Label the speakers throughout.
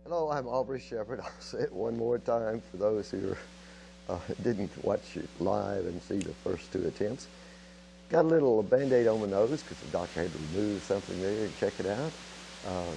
Speaker 1: Hello, I'm Aubrey Shepherd. I'll say it one more time for those who didn't watch it live and see the first two attempts. Got a little Band-Aid on my nose because the doctor had to remove something there and check it out.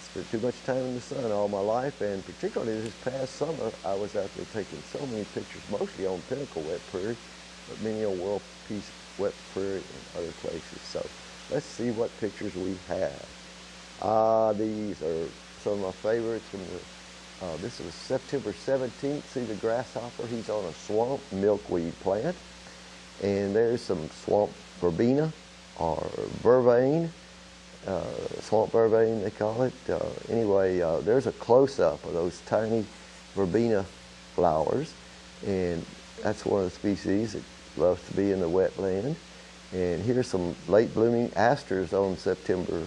Speaker 1: Spent too much time in the sun all my life, and particularly this past summer, I was out there taking so many pictures, mostly on Pinnacle Wet Prairie, but many on World Peace Wet Prairie and other places. So let's see what pictures we have. These are some of my favorites from the this is September 17th. See the grasshopper? He's on a swamp milkweed plant. And there's some swamp verbena or vervain, swamp vervain they call it. Anyway, there's a close-up of those tiny verbena flowers. And that's one of the species that loves to be in the wetland. And here's some late blooming asters on September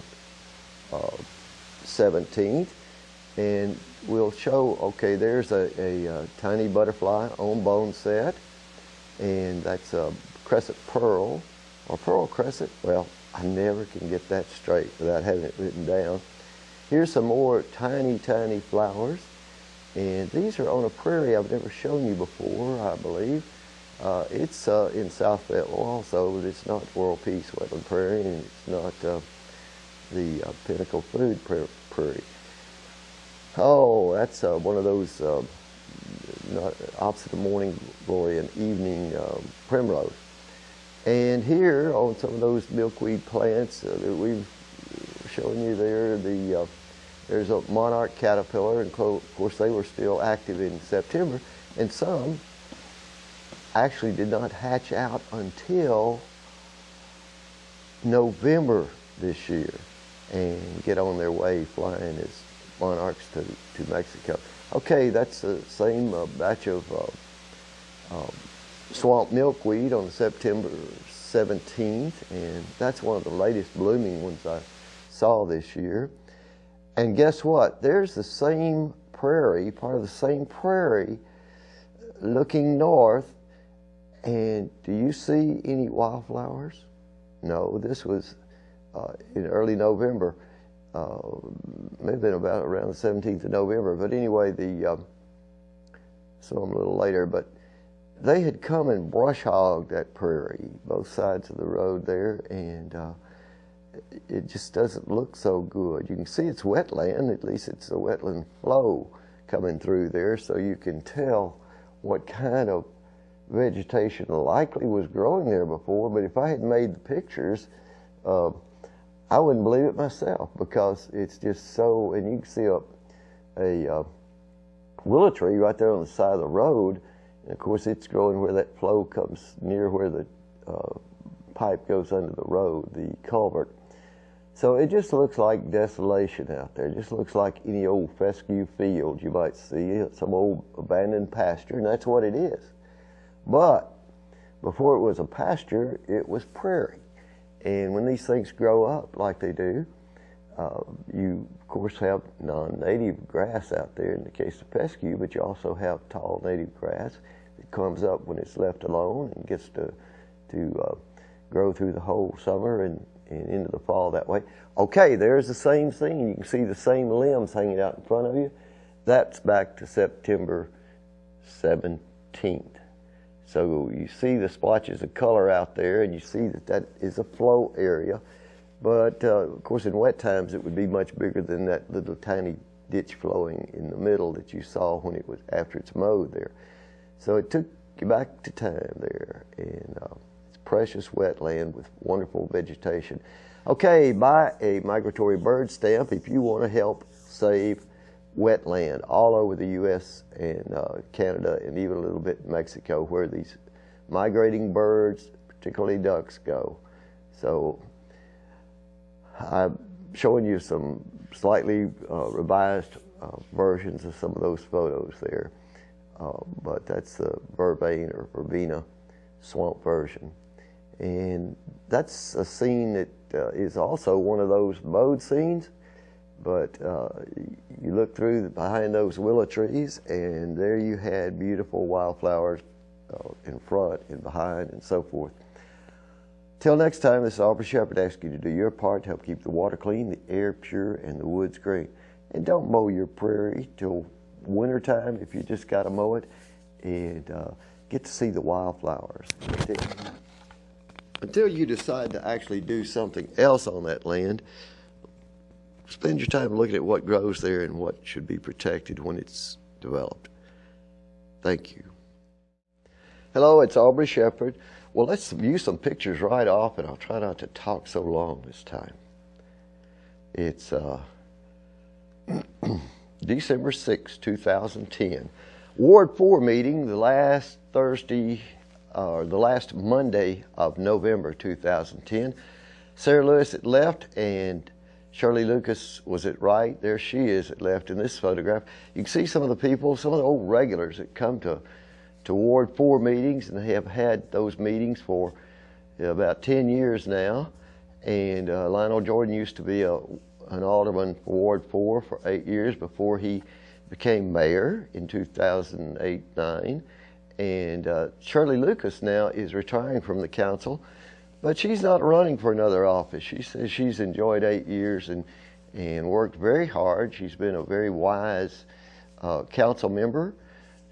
Speaker 1: 17th. And we'll show, okay, there's a tiny butterfly on bone set, and that's a crescent pearl, or pearl crescent. Well, I never can get that straight without having it written down. Here's some more tiny, tiny flowers, and these are on a prairie I've never shown you before, I believe. It's in South Fayetteville also, but it's not World Peace Wetland Prairie, and it's not the Pinnacle Food Prairie. Oh, that's one of those opposite of morning glory and evening primrose. And here on some of those milkweed plants that we've shown you there, there's a monarch caterpillar, and of course they were still active in September, and some actually did not hatch out until November this year and get on their way flying as monarchs to Mexico. Okay, that's the same batch of swamp milkweed on September 17th, and that's one of the latest blooming ones I saw this year. And guess what? There's the same prairie, part of the same prairie, looking north, and do you see any wildflowers? No, this was in early November. May have been about around the 17th of November, but anyway, so I'm a little later, but they had come and brush hogged that prairie, both sides of the road there, and it just doesn't look so good. You can see it's wetland, at least it's a wetland flow coming through there, so you can tell what kind of vegetation likely was growing there before, but if I had made the pictures, I wouldn't believe it myself, because it's just so, and you can see a willow tree right there on the side of the road, and of course it's growing where that flow comes near where the pipe goes under the road, the culvert. So it just looks like desolation out there. It just looks like any old fescue field you might see, some old abandoned pasture, and that's what it is. But before it was a pasture, it was prairie. And when these things grow up like they do, you, of course, have non-native grass out there in the case of fescue, but you also have tall native grass that comes up when it's left alone and gets to grow through the whole summer and into the fall that way. Okay, there's the same thing. You can see the same limbs hanging out in front of you. That's back to September 17th. So you see the splotches of color out there, and you see that that is a flow area. But of course, in wet times, it would be much bigger than that little tiny ditch flowing in the middle that you saw when it was after it's mowed there. So it took you back to time there, and it's precious wetland with wonderful vegetation. Okay, buy a migratory bird stamp if you want to help save wetland all over the U.S. and Canada, and even a little bit in Mexico, where these migrating birds, particularly ducks, go. So I'm showing you some slightly revised versions of some of those photos there, but that's the vervain or verbena swamp version. And that's a scene that is also one of those mowed scenes, but you look through behind those willow trees, and there you had beautiful wildflowers in front and behind and so forth. Till next time, this is Aubrey Shepherd asking you to do your part to help keep the water clean, the air pure, and the woods green. And don't mow your prairie till wintertime if you just got to mow it, and get to see the wildflowers. Until you decide to actually do something else on that land, spend your time looking at what grows there and what should be protected when it's developed. Thank you. Hello, it's Aubrey Shepherd. Well, let's view some pictures right off, and I'll try not to talk so long this time. It's December 6, 2010. Ward 4 meeting, the last Monday of November 2010. Sarah Lewis at left and Shirley Lucas was at right. There she is at left in this photograph. You can see some of the people, some of the old regulars that come to Ward 4 meetings, and they have had those meetings for about 10 years now. And Lionel Jordan used to be an alderman for Ward 4 for 8 years before he became mayor in 2008-9. And Shirley Lucas now is retiring from the council, but she's not running for another office. She says she's enjoyed 8 years and worked very hard. She's been a very wise council member.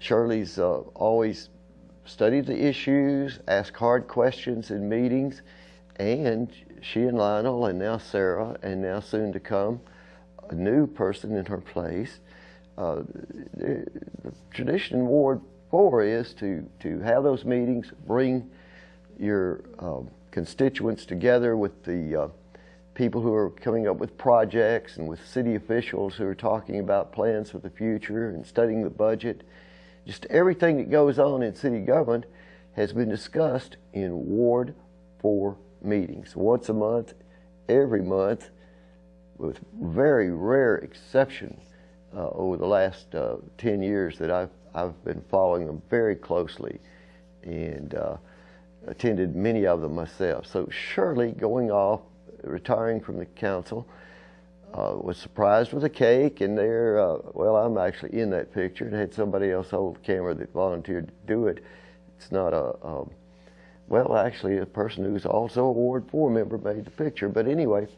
Speaker 1: Shirley's always studied the issues, asked hard questions in meetings, and she and Lionel, and now Sarah, and now soon to come, a new person in her place. The tradition in Ward 4 is to have those meetings, bring your constituents together with the people who are coming up with projects and with city officials who are talking about plans for the future and studying the budget. Just everything that goes on in city government has been discussed in Ward 4 meetings, once a month, every month, with very rare exception over the last 10 years that I've been following them very closely and attended many of them myself. So Shirley, going off, retiring from the council, was surprised with a cake, and there, well, I'm actually in that picture, and had somebody else hold the camera that volunteered to do it. It's not well, actually, a person who's also a Ward 4 member made the picture, but anyway,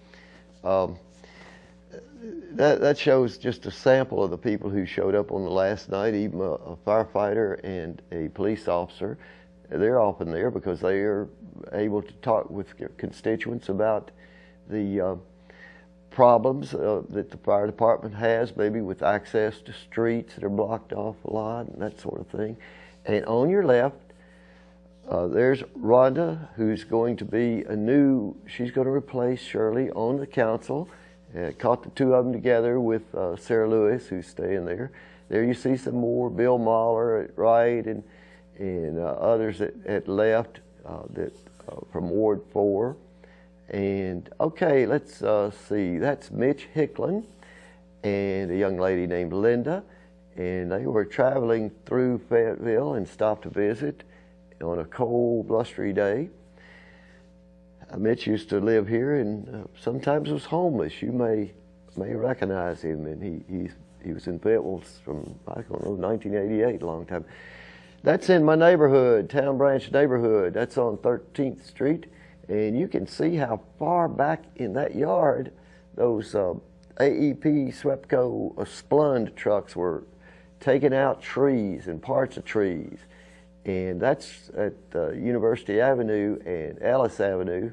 Speaker 1: that shows just a sample of the people who showed up on the last night, even a firefighter and a police officer. They're often there because they are able to talk with constituents about the problems that the fire department has, maybe with access to streets that are blocked off a lot and that sort of thing. And on your left, there's Rhonda, who's going to be she's going to replace Shirley on the council. Caught the two of them together with Sarah Lewis, who's staying there. There you see some more, Bill Mahler at right and others at left from Ward 4. And okay, let's see, that's Mitch Hicklin and a young lady named Linda, and they were traveling through Fayetteville and stopped to visit on a cold, blustery day. Mitch used to live here and sometimes was homeless. You may recognize him, and he was in Fayetteville from, I don't know, 1988, a long time. That's in my neighborhood, Town Branch neighborhood. That's on 13th Street. And you can see how far back in that yard those AEP Swepco Splund trucks were taking out trees and parts of trees. And that's at University Avenue and Ellis Avenue,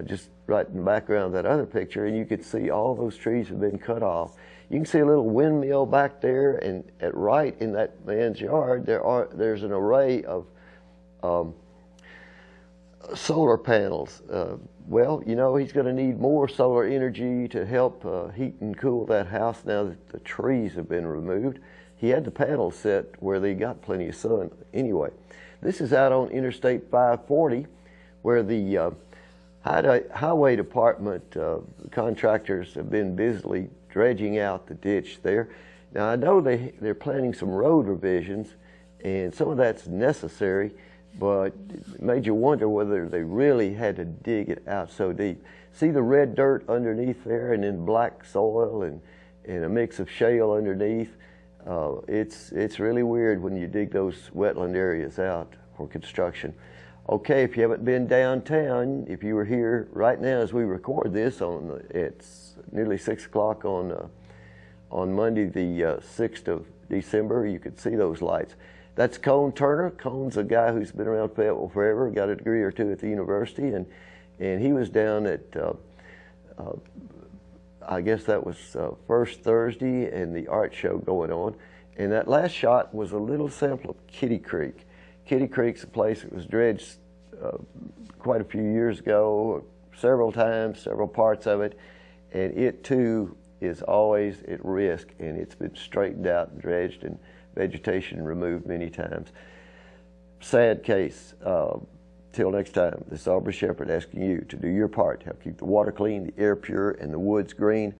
Speaker 1: just right in the background of that other picture. And you could see all those trees have been cut off. You can see a little windmill back there, and at right in that man's yard, there's an array of solar panels. Well, you know, he's going to need more solar energy to help heat and cool that house now that the trees have been removed. He had the panels set where they got plenty of sun anyway. This is out on Interstate 540 where the highway department contractors have been busily dredging out the ditch there. Now I know they're planning some road revisions, and some of that's necessary, but it made you wonder whether they really had to dig it out so deep. See the red dirt underneath there, and then black soil and a mix of shale underneath. It's really weird when you dig those wetland areas out for construction. Okay, if you haven't been downtown, if you were here right now as we record this, it's nearly 6 o'clock on on Monday the 6th of December. You could see those lights. That's Cone Turner. Cone's a guy who's been around Fayetteville forever, got a degree or two at the university, and he was down at, I guess that was first Thursday, and the art show going on. And that last shot was a little sample of Kitty Creek. Kitty Creek's a place that was dredged quite a few years ago, several times, several parts of it, and it too is always at risk, and it's been straightened out and dredged and vegetation removed many times. Sad case. Till next time, this is Aubrey Shepherd asking you to do your part to help keep the water clean, the air pure, and the woods green.